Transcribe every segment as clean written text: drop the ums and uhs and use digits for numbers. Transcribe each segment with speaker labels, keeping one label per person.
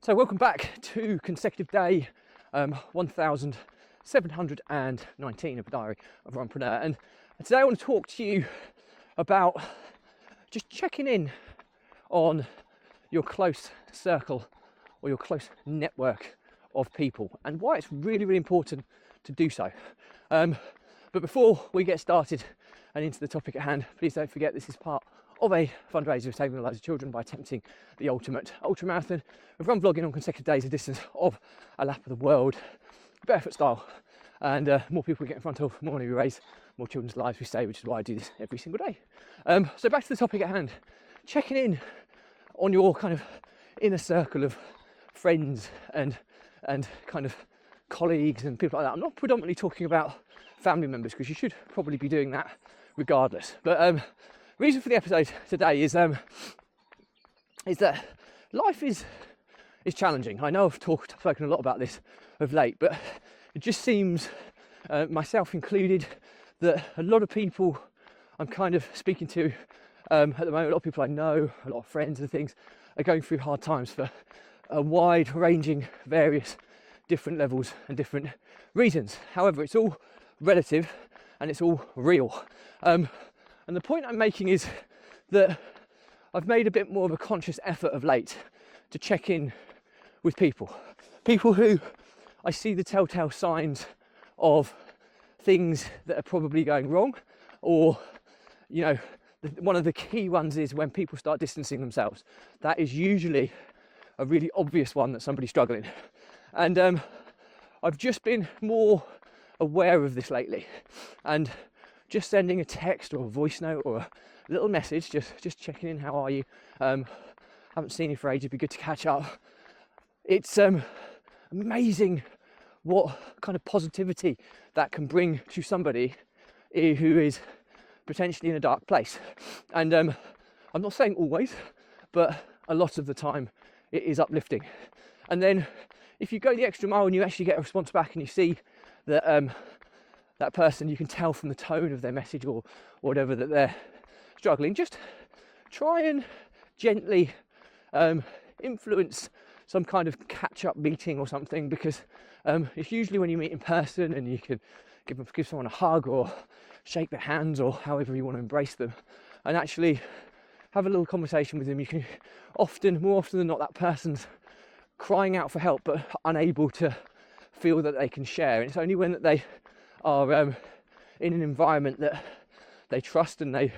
Speaker 1: So welcome back to consecutive day 1719 of the Diary of Runpreneur, and today I want to talk to you about just checking in on your close circle or your close network of people and why it's really, really important to do so. But before we get started and into the topic at hand, please don't forget this is part of a fundraiser of saving the lives of children by attempting the ultimate ultramarathon of run vlogging on consecutive days, a distance of a lap of the world, barefoot style. And more people we get in front of, more money we raise, more children's lives we save, which is why I do this every single day. So back to the topic at hand, checking in on your kind of inner circle of friends and kind of colleagues and people like that. I'm not predominantly talking about family members, because you should probably be doing that regardless. But reason for the episode today is that life is challenging. I know I've spoken a lot about this of late, but it just seems, myself included, that a lot of people I'm kind of speaking to at the moment, a lot of people I know, a lot of friends and things, are going through hard times for a wide-ranging, various different levels and different reasons. However, it's all relative and it's all real. And the point I'm making is that I've made a bit more of a conscious effort of late to check in with people who I see the telltale signs of things that are probably going wrong, or, you know, one of the key ones is when people start distancing themselves. That is usually a really obvious one that somebody's struggling. And I've just been more aware of this lately, and just sending a text or a voice note or a little message, just checking in, how are you? Haven't seen you for ages, it'd be good to catch up. It's amazing what kind of positivity that can bring to somebody who is potentially in a dark place. And I'm not saying always, but a lot of the time it is uplifting. And then if you go the extra mile and you actually get a response back and you see that that person, you can tell from the tone of their message or whatever that they're struggling, just try and gently influence some kind of catch-up meeting or something, because it's usually when you meet in person and you can give someone a hug or shake their hands or however you want to embrace them and actually have a little conversation with them. You can more often than not, that person's crying out for help but unable to feel that they can share, and it's only when they are in an environment that they trust and they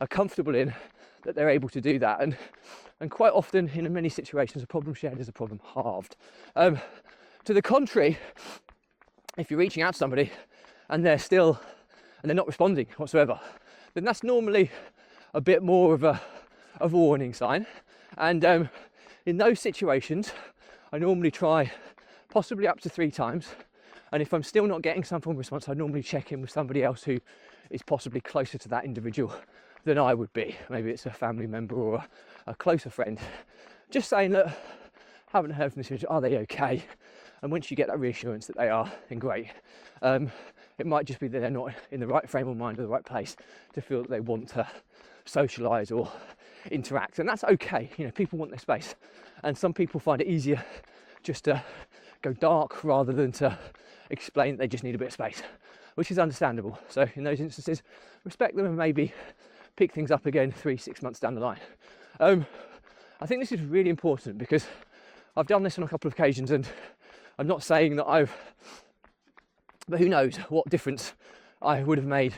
Speaker 1: are comfortable in that they're able to do that. And quite often in many situations, a problem shared is a problem halved. To the contrary, if you're reaching out to somebody and they're not responding whatsoever, then that's normally a bit more of a warning sign. And in those situations, I normally try possibly up to 3 times. And if I'm still not getting some form of response, I normally check in with somebody else who is possibly closer to that individual than I would be. Maybe it's a family member or a closer friend. Just saying, look, haven't heard from this individual, are they okay? And once you get that reassurance that they are, then great. It might just be that they're not in the right frame of mind or the right place to feel that they want to socialise or interact. And that's okay. You know, people want their space. And some people find it easier just to go dark rather than to explain that they just need a bit of space, which is understandable. So in those instances, respect them and maybe pick things up again 3-6 months down the line. I think this is really important because I've done this on a couple of occasions, and I'm not saying that but who knows what difference I would have made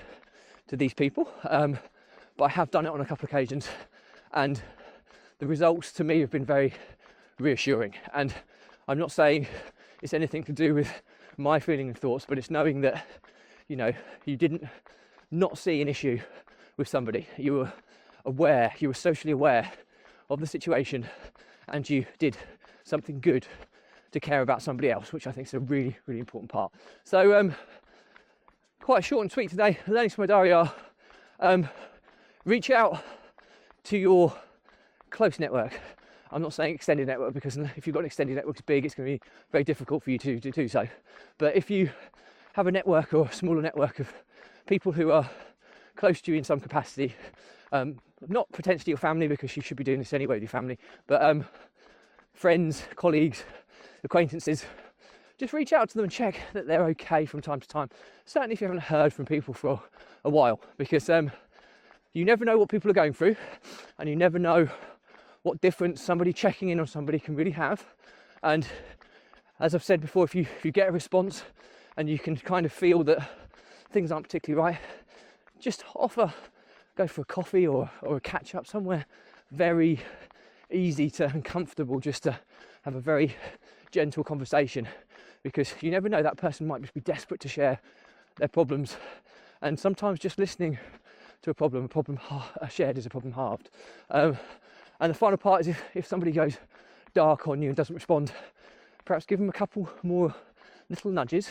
Speaker 1: to these people. But I have done it on a couple of occasions, and the results to me have been very reassuring. And I'm not saying it's anything to do with my feeling and thoughts, but it's knowing that, you know, you didn't not see an issue with somebody. You were aware, you were socially aware of the situation, and you did something good to care about somebody else, which I think is a really, really important part. So quite short and sweet today. Learnings from my diary are reach out to your close network. I'm not saying extended network, because if you've got an extended network that's big, it's going to be very difficult for you to do so. But if you have a network or a smaller network of people who are close to you in some capacity, not potentially your family, because you should be doing this anyway with your family, but friends, colleagues, acquaintances, just reach out to them and check that they're okay from time to time. Certainly if you haven't heard from people for a while, because you never know what people are going through, and you never know what difference somebody checking in on somebody can really have. And as I've said before, if you get a response and you can kind of feel that things aren't particularly right, just go for a coffee or a catch up somewhere very easy and comfortable, just to have a very gentle conversation, because you never know, that person might just be desperate to share their problems, and sometimes just listening to a problem shared is a problem halved. And the final part is if somebody goes dark on you and doesn't respond, perhaps give them a couple more little nudges,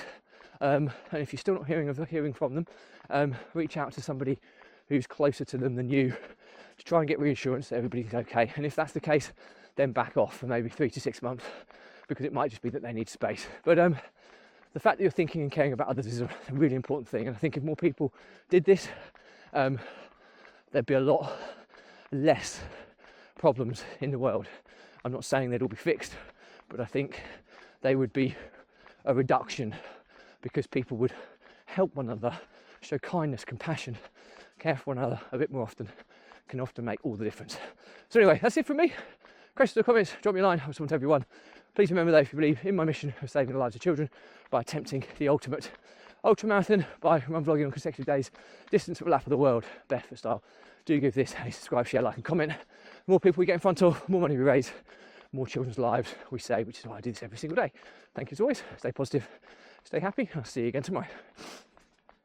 Speaker 1: and if you're still not hearing from them, reach out to somebody who's closer to them than you to try and get reassurance that everybody's okay. And if that's the case, then back off for maybe 3 to 6 months, because it might just be that they need space. But the fact that you're thinking and caring about others is a really important thing, and I think if more people did this, there'd be a lot less problems in the world. I'm not saying they'd all be fixed, but I think they would be a reduction, because people would help one another, show kindness, compassion, care for one another a bit more often, can often make all the difference. So anyway, that's it from me. Questions or comments, drop me a line. I respond to everyone. Please remember that if you believe in my mission of saving the lives of children by attempting the ultimate ultramarathon by run vlogging on consecutive days, distance of a lap of the world, barefoot style, do give this a subscribe, share, like and comment. The more people we get in front of, more money we raise, more children's lives we save, which is why I do this every single day. Thank you as always. Stay positive, stay happy. I'll see you again tomorrow.